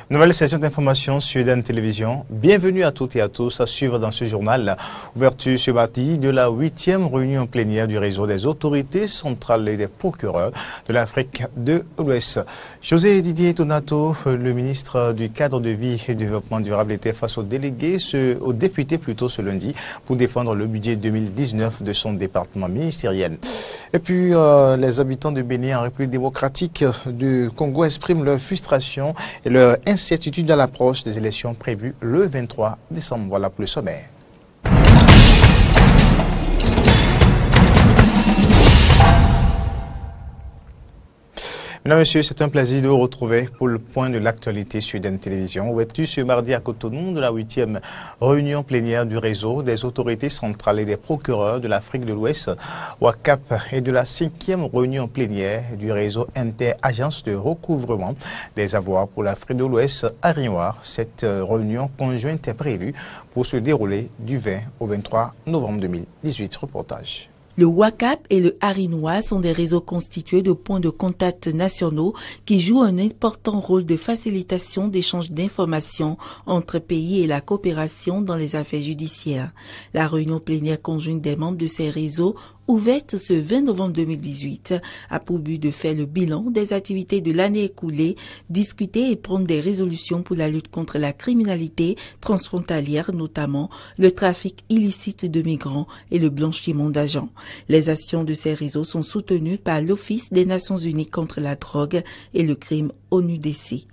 Nouvelle session d'information sur Eden Télévision. Bienvenue à toutes et à tous à suivre dans ce journal. Ouverture ce mardi de la 8e réunion plénière du réseau des autorités centrales et des procureurs de l'Afrique de l'Ouest. José Didier Tonato, le ministre du Cadre de vie et du développement durable, était face aux députés ce lundi pour défendre le budget 2019 de son département ministériel. Et puis, les habitants de Bénin en République démocratique du Congo expriment leur frustration et leur incertitude à l'approche des élections prévues le 23 décembre. Voilà pour le sommaire. Mesdames et messieurs, c'est un plaisir de vous retrouver pour le point de l'actualité sur Eden Télévision. Ouverture ce mardi à Cotonou de la 8e réunion plénière du réseau des autorités centrales et des procureurs de l'Afrique de l'Ouest, WACAP, et de la 5e réunion plénière du réseau inter-agence de recouvrement des avoirs pour l'Afrique de l'Ouest à Rinoir. Cette réunion conjointe est prévue pour se dérouler du 20 au 23 novembre 2018. Reportage. Le WACAP et le Harinois sont des réseaux constitués de points de contact nationaux qui jouent un important rôle de facilitation d'échange d'informations entre pays et la coopération dans les affaires judiciaires. La réunion plénière conjointe des membres de ces réseaux, ouverte ce 20 novembre 2018, a pour but de faire le bilan des activités de l'année écoulée, discuter et prendre des résolutions pour la lutte contre la criminalité transfrontalière, notamment le trafic illicite de migrants et le blanchiment d'argent. Les actions de ces réseaux sont soutenues par l'Office des Nations Unies contre la drogue et le crime ONUDC.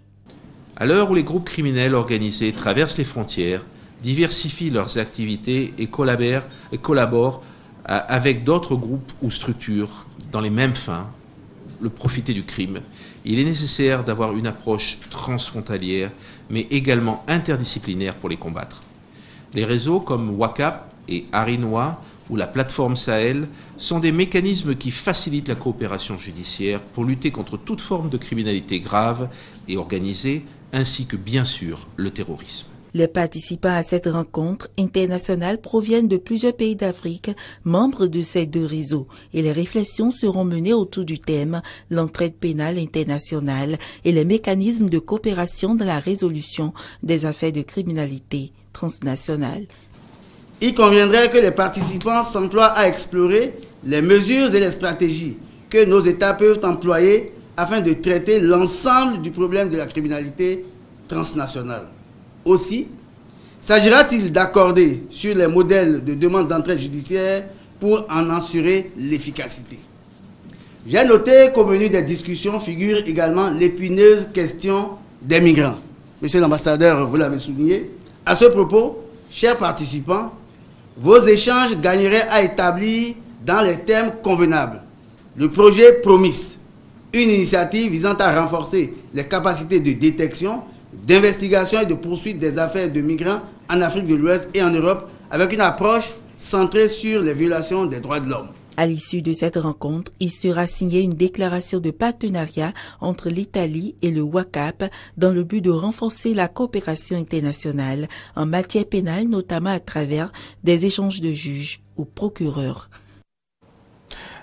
À l'heure où les groupes criminels organisés traversent les frontières, diversifient leurs activités et collaborent avec d'autres groupes ou structures dans les mêmes fins, le profiter du crime, il est nécessaire d'avoir une approche transfrontalière, mais également interdisciplinaire pour les combattre. Les réseaux comme WACAP et Harinois ou la plateforme Sahel sont des mécanismes qui facilitent la coopération judiciaire pour lutter contre toute forme de criminalité grave et organisée, ainsi que bien sûr le terrorisme. Les participants à cette rencontre internationale proviennent de plusieurs pays d'Afrique, membres de ces deux réseaux, et les réflexions seront menées autour du thème « L'entraide pénale internationale et les mécanismes de coopération dans la résolution des affaires de criminalité transnationale ». Il conviendrait que les participants s'emploient à explorer les mesures et les stratégies que nos États peuvent employer afin de traiter l'ensemble du problème de la criminalité transnationale. Aussi, s'agira-t-il d'accorder sur les modèles de demande d'entraide judiciaire pour en assurer l'efficacité. J'ai noté qu'au menu des discussions figure également l'épineuse question des migrants. Monsieur l'ambassadeur, vous l'avez souligné. À ce propos, chers participants, vos échanges gagneraient à établir dans les termes convenables le projet Promis, une initiative visant à renforcer les capacités de détection, d'investigation et de poursuite des affaires de migrants en Afrique de l'Ouest et en Europe avec une approche centrée sur les violations des droits de l'homme. À l'issue de cette rencontre, il sera signé une déclaration de partenariat entre l'Italie et le WACAP dans le but de renforcer la coopération internationale en matière pénale, notamment à travers des échanges de juges ou procureurs.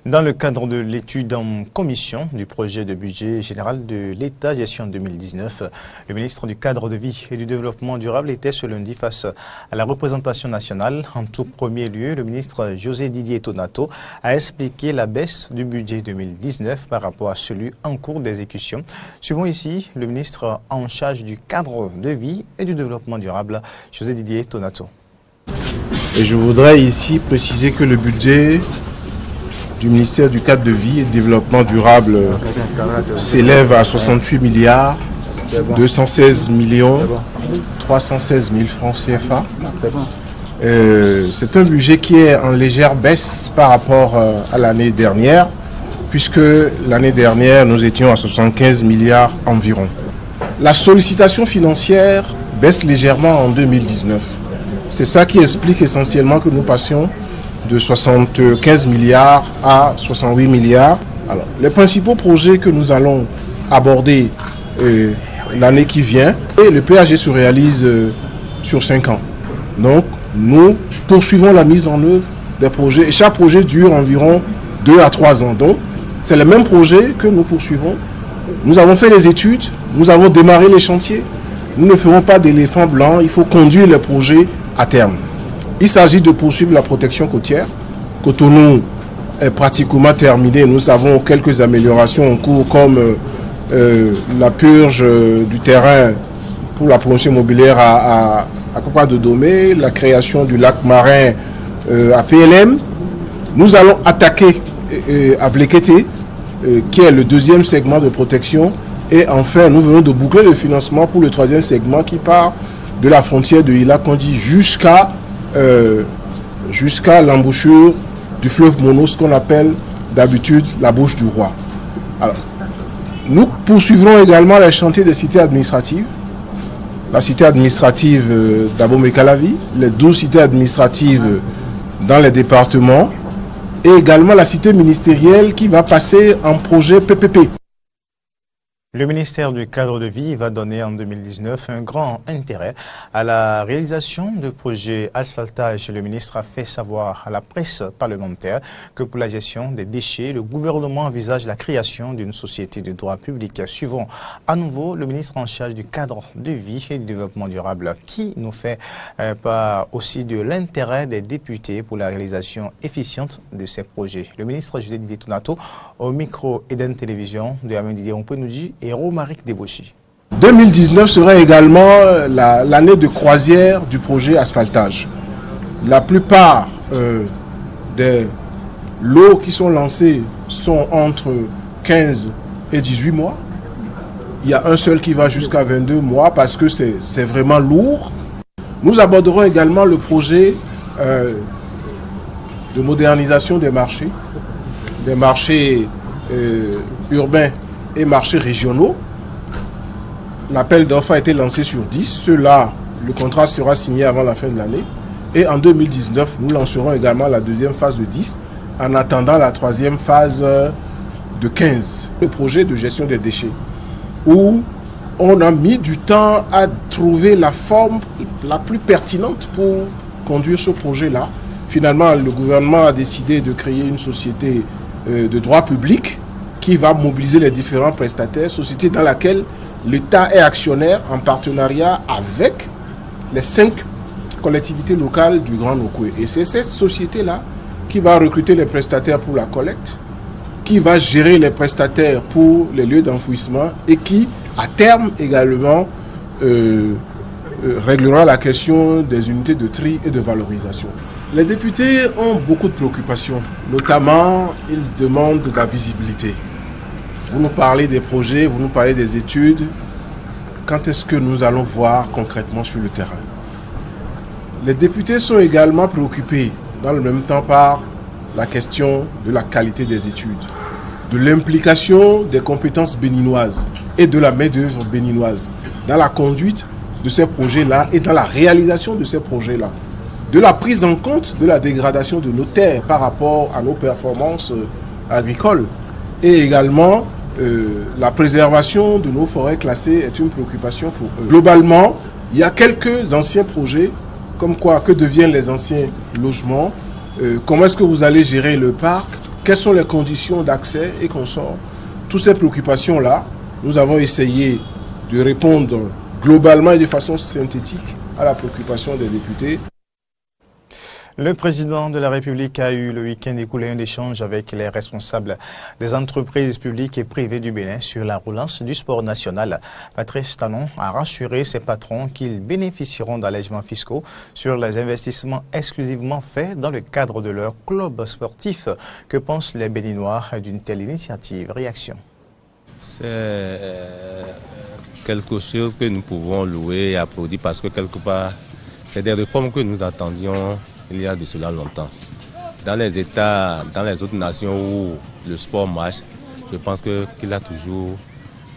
Dans le cadre de l'étude en commission du projet de budget général de l'État gestion 2019, le ministre du Cadre de vie et du développement durable était ce lundi face à la représentation nationale. En tout premier lieu, le ministre José Didier Tonato a expliqué la baisse du budget 2019 par rapport à celui en cours d'exécution. Suivons ici le ministre en charge du Cadre de vie et du développement durable, José Didier Tonato. Et je voudrais ici préciser que le budget du ministère du Cadre de vie et du développement durable s'élève à 68 milliards 216 millions 316 000 francs CFA. C'est un budget qui est en légère baisse par rapport à l'année dernière, puisque l'année dernière nous étions à 75 milliards environ. La sollicitation financière baisse légèrement en 2019. C'est ça qui explique essentiellement que nous passions de 75 milliards à 68 milliards. Alors, les principaux projets que nous allons aborder l'année qui vient, et le PAG se réalise sur 5 ans. Donc, nous poursuivons la mise en œuvre des projets, et chaque projet dure environ 2 à 3 ans. Donc, c'est le même projet que nous poursuivons. Nous avons fait les études, nous avons démarré les chantiers, Nous ne ferons pas d'éléphant blanc, il faut conduire le projet à terme. Il s'agit de poursuivre la protection côtière. Cotonou est pratiquement terminé. Nous avons quelques améliorations en cours comme la purge du terrain pour la promotion immobilière à Copa de Domé, la création du lac marin à PLM. Nous allons attaquer à Vlekete, qui est le deuxième segment de protection. Et enfin, nous venons de boucler le financement pour le troisième segment qui part de la frontière de Ila-Kondi jusqu'à l'embouchure du fleuve Mono, ce qu'on appelle d'habitude la bouche du roi. Alors, nous poursuivrons également les chantiers des cités administratives. La cité administrative d'Abomey-Calavi, les 12 cités administratives dans les départements et également la cité ministérielle qui va passer en projet PPP. Le ministère du cadre de vie va donner en 2019 un grand intérêt à la réalisation de projets asphaltage. Le ministre a fait savoir à la presse parlementaire que pour la gestion des déchets, le gouvernement envisage la création d'une société de droit public. Suivons à nouveau le ministre en charge du cadre de vie et du développement durable qui nous fait part aussi de l'intérêt des députés pour la réalisation efficiente de ces projets. Le ministre Judith Detonato au micro Eden Télévision de Amen Didier Ompenouji et Romaric Debochi. 2019 sera également l'année de croisière du projet asphaltage. La plupart des lots qui sont lancés sont entre 15 et 18 mois. Il y a un seul qui va jusqu'à 22 mois parce que c'est vraiment lourd. Nous aborderons également le projet de modernisation des marchés urbains et marchés régionaux. L'appel d'offres a été lancé sur 10. Ceux-là, le contrat sera signé avant la fin de l'année. Et en 2019, nous lancerons également la deuxième phase de 10 en attendant la troisième phase de 15. Le projet de gestion des déchets où on a mis du temps à trouver la forme la plus pertinente pour conduire ce projet-là. Finalement, le gouvernement a décidé de créer une société de droit public qui va mobiliser les différents prestataires, société dans laquelle l'État est actionnaire en partenariat avec les 5 collectivités locales du Grand Nokoué. Et c'est cette société-là qui va recruter les prestataires pour la collecte, qui va gérer les prestataires pour les lieux d'enfouissement et qui, à terme également, réglera la question des unités de tri et de valorisation. Les députés ont beaucoup de préoccupations, notamment ils demandent de la visibilité. Vous nous parlez des projets, vous nous parlez des études. Quand est-ce que nous allons voir concrètement sur le terrain? Les députés sont également préoccupés dans le même temps par la question de la qualité des études, de l'implication des compétences béninoises et de la main-d'œuvre béninoise dans la conduite de ces projets-là et dans la réalisation de ces projets-là, de la prise en compte de la dégradation de nos terres par rapport à nos performances agricoles et également la préservation de nos forêts classées est une préoccupation pour eux. Globalement, il y a quelques anciens projets, comme quoi, que deviennent les anciens logements, comment est-ce que vous allez gérer le parc, quelles sont les conditions d'accès et consorts. Toutes ces préoccupations-là, nous avons essayé de répondre globalement et de façon synthétique à la préoccupation des députés. Le président de la République a eu le week-end écoulé un échange avec les responsables des entreprises publiques et privées du Bénin sur la relance du sport national. Patrice Talon a rassuré ses patrons qu'ils bénéficieront d'allègements fiscaux sur les investissements exclusivement faits dans le cadre de leur club sportif. Que pensent les Béninois d'une telle initiative? Réaction. C'est quelque chose que nous pouvons louer et applaudir parce que quelque part, c'est des réformes que nous attendions il y a de cela longtemps. Dans les États, dans les autres nations où le sport marche, je pense qu'il y a toujours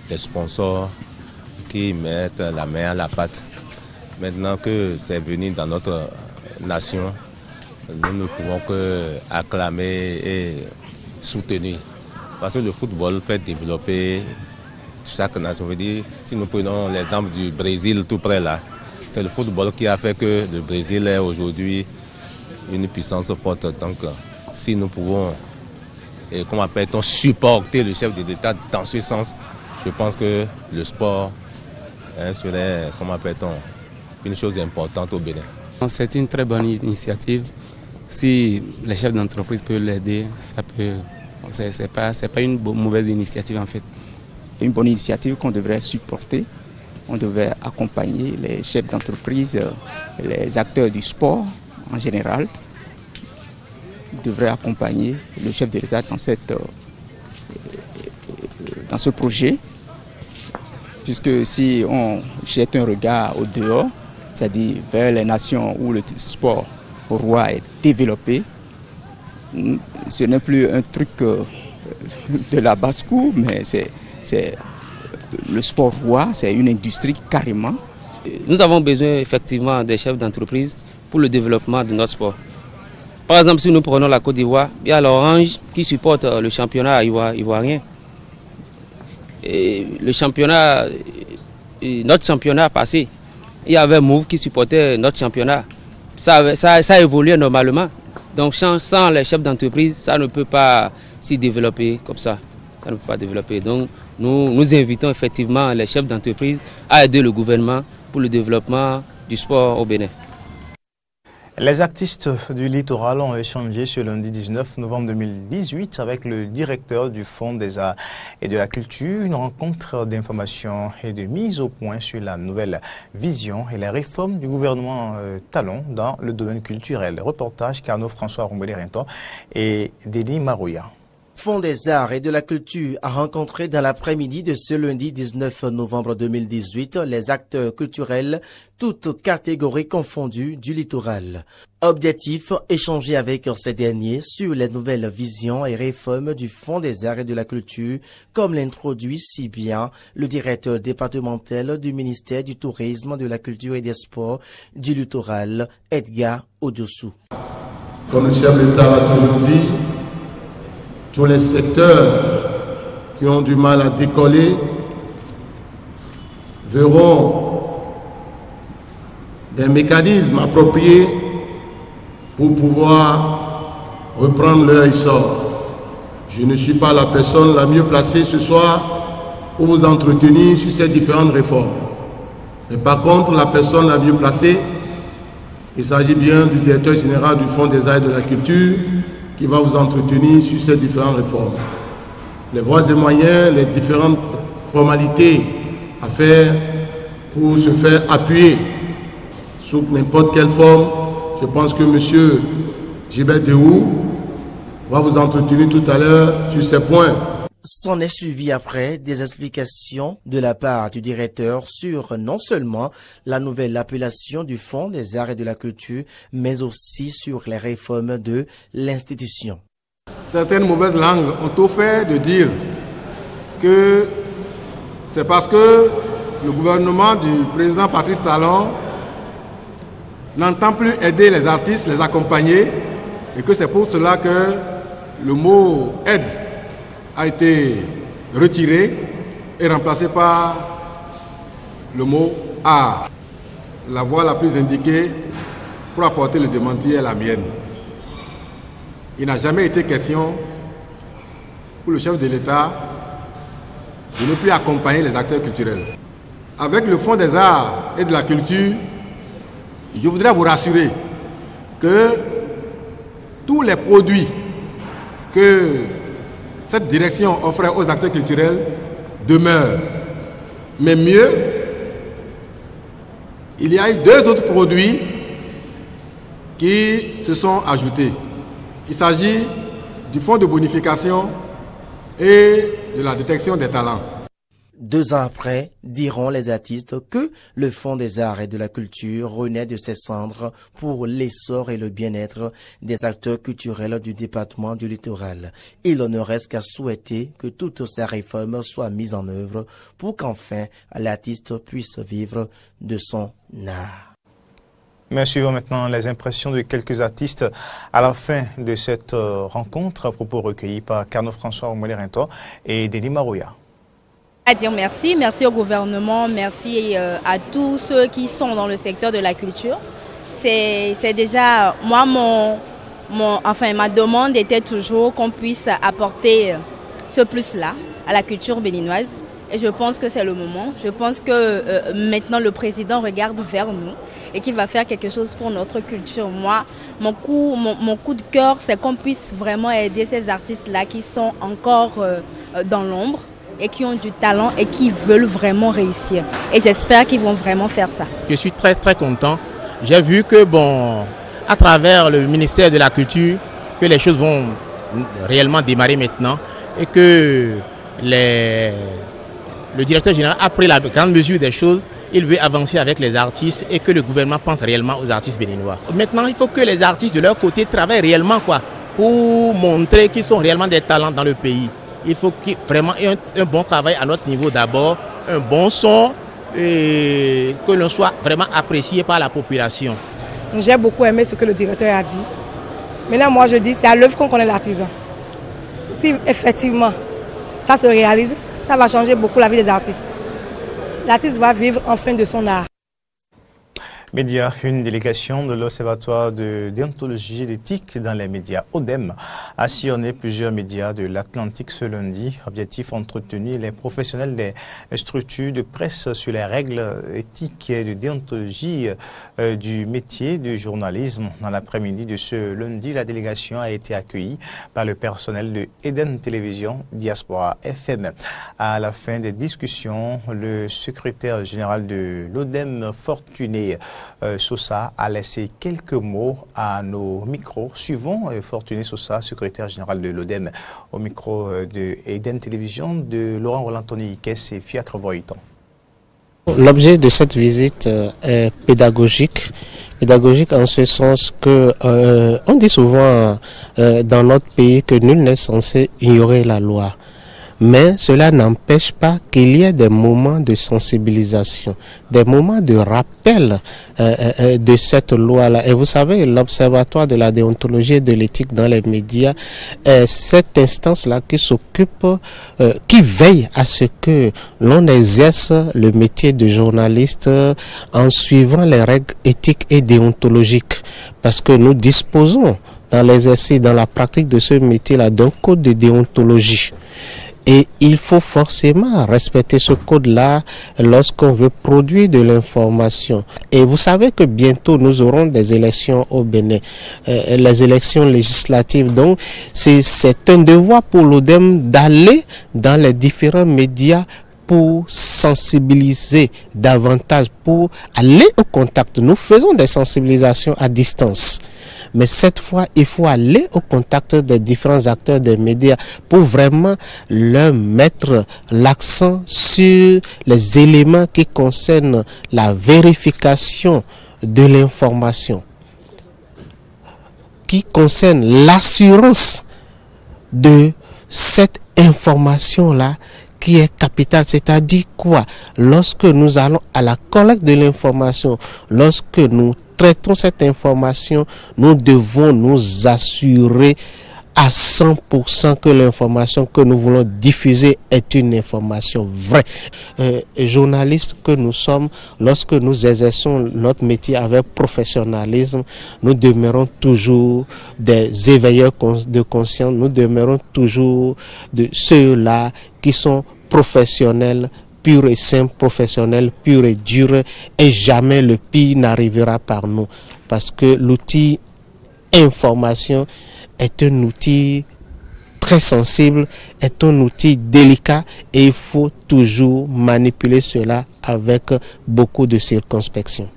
des sponsors qui mettent la main à la pâte. Maintenant que c'est venu dans notre nation, nous ne pouvons que acclamer et soutenir. Parce que le football fait développer chaque nation. Je veux dire, si nous prenons l'exemple du Brésil tout près là, c'est le football qui a fait que le Brésil est aujourd'hui une puissance forte. Donc, si nous pouvons, comment appelle-t-on, supporter le chef de l'État dans ce sens, je pense que le sport serait, comment appelle-t-on, une chose importante au Bénin. C'est une très bonne initiative. Si les chefs d'entreprise peuvent l'aider, c'est pas une mauvaise initiative en fait. Une bonne initiative qu'on devrait supporter. On devrait accompagner les chefs d'entreprise, les acteurs du sport en général. On devrait accompagner le chef de l'État dans ce projet. Puisque si on jette un regard au dehors, c'est-à-dire vers les nations où le sport roi est développé, ce n'est plus un truc de la basse-cour, mais c'est le sport roi, c'est une industrie carrément. Nous avons besoin effectivement des chefs d'entreprise pour le développement de notre sport. Par exemple, si nous prenons la Côte d'Ivoire, il y a l'Orange qui supporte le championnat ivoirien. Et le championnat, notre championnat passé, il y avait Move qui supportait notre championnat. Ça a évolué normalement. Donc sans les chefs d'entreprise, ça ne peut pas s'y développer comme ça. Ça ne peut pas développer. Donc nous invitons effectivement les chefs d'entreprise à aider le gouvernement pour le développement du sport au Bénin. Les artistes du littoral ont échangé ce lundi 19 novembre 2018 avec le directeur du Fonds des Arts et de la Culture, une rencontre d'information et de mise au point sur la nouvelle vision et les réformes du gouvernement Talon dans le domaine culturel. Reportage Carnot François Rombelé-Rinton et Denis Marouya. Fonds des Arts et de la Culture a rencontré dans l'après-midi de ce lundi 19 novembre 2018 les acteurs culturels, toutes catégories confondues du littoral. Objectif, échanger avec ces derniers sur les nouvelles visions et réformes du Fonds des Arts et de la Culture, comme l'introduit si bien le directeur départemental du ministère du Tourisme, de la Culture et des Sports du littoral, Edgar Odiosu. Comme le chef d'État l'a toujours dit, tous les secteurs qui ont du mal à décoller verront des mécanismes appropriés pour pouvoir reprendre leur essor. Je ne suis pas la personne la mieux placée ce soir pour vous entretenir sur ces différentes réformes. Mais par contre, la personne la mieux placée, il s'agit bien du directeur général du Fonds des Arts et de la Culture, qui va vous entretenir sur ces différentes réformes. Les voies et moyens, les différentes formalités à faire pour se faire appuyer sous n'importe quelle forme. Je pense que M. Gilbert Dehou va vous entretenir tout à l'heure sur ces points. S'en est suivi après des explications de la part du directeur sur non seulement la nouvelle appellation du Fonds des Arts et de la Culture, mais aussi sur les réformes de l'institution. Certaines mauvaises langues ont tout fait de dire que c'est parce que le gouvernement du président Patrice Talon n'entend plus aider les artistes, les accompagner, et que c'est pour cela que le mot « aide » a été retiré et remplacé par le mot « art ». La voie la plus indiquée pour apporter le démenti est la mienne. Il n'a jamais été question pour le chef de l'État de ne plus accompagner les acteurs culturels. Avec le Fonds des Arts et de la Culture, je voudrais vous rassurer que tous les produits que cette direction offrait aux acteurs culturels demeure. Mais mieux, il y a eu 2 autres produits qui se sont ajoutés. Il s'agit du fonds de bonification et de la détection des talents. 2 ans après, diront les artistes que le Fonds des Arts et de la Culture renaît de ses cendres pour l'essor et le bien-être des acteurs culturels du département du littoral. Il ne reste qu'à souhaiter que toutes ces réformes soient mises en œuvre pour qu'enfin l'artiste puisse vivre de son art. Mais suivons maintenant les impressions de quelques artistes à la fin de cette rencontre, à propos recueillis par Carnot François Rombelé-Rinton et Denis Marouya. À dire merci au gouvernement, merci à tous ceux qui sont dans le secteur de la culture. C'est déjà, moi, ma demande était toujours qu'on puisse apporter ce plus-là à la culture béninoise. Et je pense que c'est le moment. Je pense que maintenant le président regarde vers nous et qu'il va faire quelque chose pour notre culture. Moi, mon coup de cœur, c'est qu'on puisse vraiment aider ces artistes-là qui sont encore dans l'ombre et qui ont du talent et qui veulent vraiment réussir. Et j'espère qu'ils vont vraiment faire ça. Je suis très très content. J'ai vu que à travers le ministère de la Culture, que les choses vont réellement démarrer maintenant et que le directeur général a pris la grande mesure des choses. Il veut avancer avec les artistes et que le gouvernement pense réellement aux artistes béninois. Maintenant, il faut que les artistes de leur côté travaillent réellement pour montrer qu'ils sont réellement des talents dans le pays. Il faut qu'il y ait vraiment un bon travail à notre niveau d'abord, un bon son et que l'on soit vraiment apprécié par la population. J'ai beaucoup aimé ce que le directeur a dit. Maintenant, moi je dis, c'est à l'œuvre qu'on connaît l'artisan. Si effectivement ça se réalise, ça va changer beaucoup la vie des artistes. L'artiste va vivre enfin de son art. Médias, une délégation de l'Observatoire de déontologie et d'éthique dans les médias, ODEM, a sillonné plusieurs médias de l'Atlantique ce lundi. Objectif entretenir les professionnels des structures de presse sur les règles éthiques et de déontologie du métier de journalisme. Dans l'après-midi de ce lundi, la délégation a été accueillie par le personnel de Eden Télévision Diaspora FM. À la fin des discussions, le secrétaire général de l'ODEM, Fortuné Sosa, a laissé quelques mots à nos micros. Suivons Fortuné Sosa, secrétaire général de l'ODEM, au micro de Eden Télévision, de Laurent Roland-Tony Ikes et Fiacre Voiton. L'objet de cette visite est pédagogique. Pédagogique en ce sens que on dit souvent dans notre pays que nul n'est censé ignorer la loi. Mais cela n'empêche pas qu'il y ait des moments de sensibilisation, des moments de rappel de cette loi-là. Et vous savez, l'Observatoire de la déontologie et de l'éthique dans les médias est cette instance-là qui s'occupe, qui veille à ce que l'on exerce le métier de journaliste en suivant les règles éthiques et déontologiques. Parce que nous disposons dans l'exercice, dans la pratique de ce métier-là, d'un code de déontologie. Et il faut forcément respecter ce code-là lorsqu'on veut produire de l'information. Et vous savez que bientôt nous aurons des élections au Bénin, les élections législatives. Donc c'est un devoir pour l'ODEM d'aller dans les différents médias pour sensibiliser davantage, pour aller au contact. Nous faisons des sensibilisations à distance. Mais cette fois, il faut aller au contact des différents acteurs des médias pour vraiment leur mettre l'accent sur les éléments qui concernent la vérification de l'information, qui concernent l'assurance de cette information-là qui est capitale. C'est-à-dire quoi? Lorsque nous allons à la collecte de l'information, lorsque nous traitons cette information, nous devons nous assurer à 100% que l'information que nous voulons diffuser est une information vraie. Journalistes que nous sommes, lorsque nous exerçons notre métier avec professionnalisme, nous demeurons toujours des éveilleurs de conscience, nous demeurons toujours de ceux-là qui sont professionnels, pur et simple, professionnel, pur et dur, et jamais le pire n'arrivera par nous. Parce que l'outil information est un outil très sensible, est un outil délicat, et il faut toujours manipuler cela avec beaucoup de circonspection.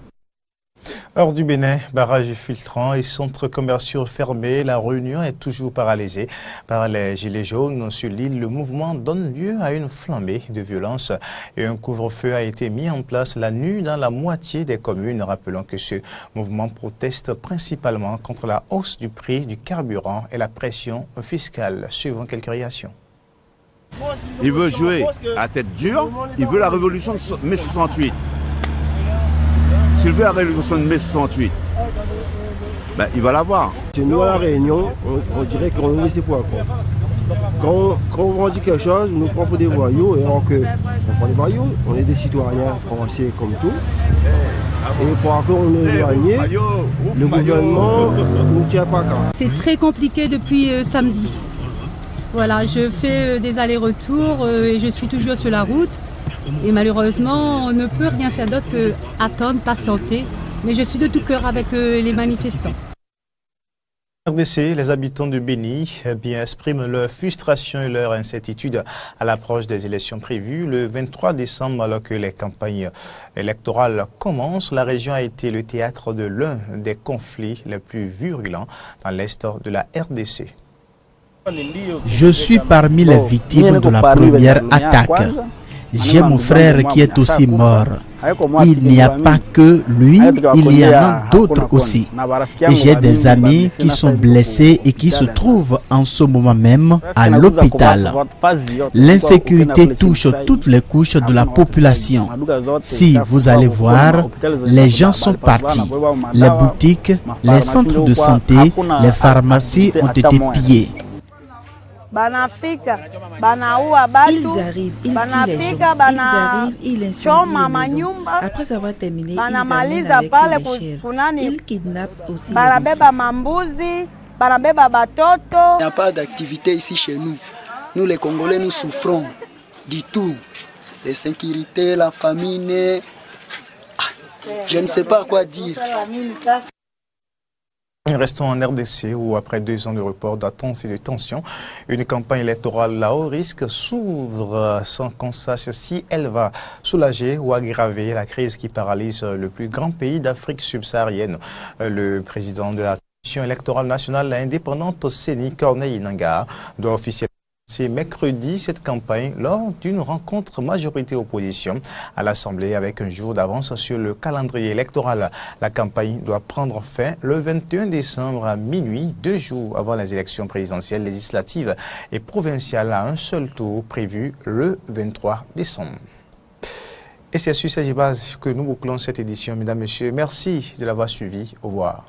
Hors du Bénin, barrages filtrants et centres commerciaux fermés, la Réunion est toujours paralysée par les gilets jaunes. Sur l'île, le mouvement donne lieu à une flambée de violence et un couvre-feu a été mis en place la nuit dans la moitié des communes. Rappelons que ce mouvement proteste principalement contre la hausse du prix du carburant et la pression fiscale. Suivant quelques réactions. Il veut jouer à tête dure, il veut la révolution de mai 68. S'il veut la révolution de mai 68, ben, il va l'avoir. Chez nous à la Réunion, on dirait qu'on ne sait pas quoi. Quand on dit quelque chose, on nous prend pour des voyous, et alors que on prend des voyous, on est des citoyens français comme tout. Et pour après on est éloigné, le gouvernement ne tient pas compte. C'est très compliqué depuis samedi. Voilà, je fais des allers-retours et je suis toujours sur la route. Et malheureusement, on ne peut rien faire d'autre qu'attendre, patienter. Mais je suis de tout cœur avec les manifestants. RDC, les habitants de Béni expriment leur frustration et leur incertitude à l'approche des élections prévues le 23 décembre alors que les campagnes électorales commencent. La région a été le théâtre de l'un des conflits les plus virulents dans l'est de la RDC. Je suis parmi les victimes de la première attaque. J'ai mon frère qui est aussi mort. Il n'y a pas que lui, il y en a d'autres aussi. Et j'ai des amis qui sont blessés et qui se trouvent en ce moment même à l'hôpital. L'insécurité touche toutes les couches de la population. Si vous allez voir, les gens sont partis. Les boutiques, les centres de santé, les pharmacies ont été pillés. Ils arrivent, ils tuent les gens, ils arrivent, ils incendient les maisons. Après avoir terminé, ils amènent avec eux les chèvres. Ils kidnappent aussi les enfants. Il n'y a pas d'activité ici chez nous. Nous les Congolais, nous souffrons du tout. L'insécurité, la famine, je ne sais pas quoi dire. Restons en RDC où, après 2 ans de report, d'attente et de tension, une campagne électorale à haut risque s'ouvre sans qu'on sache si elle va soulager ou aggraver la crise qui paralyse le plus grand pays d'Afrique subsaharienne. Le président de la Commission électorale nationale indépendante, Séni Corneille Nangaa, doit officiellement c'est mercredi cette campagne lors d'une rencontre majorité-opposition à l'Assemblée avec un jour d'avance sur le calendrier électoral. La campagne doit prendre fin le 21 décembre à minuit, 2 jours avant les élections présidentielles, législatives et provinciales à un seul tour prévu le 23 décembre. Et c'est sur ces bases que nous bouclons cette édition. Mesdames, Messieurs, merci de l'avoir suivi. Au revoir.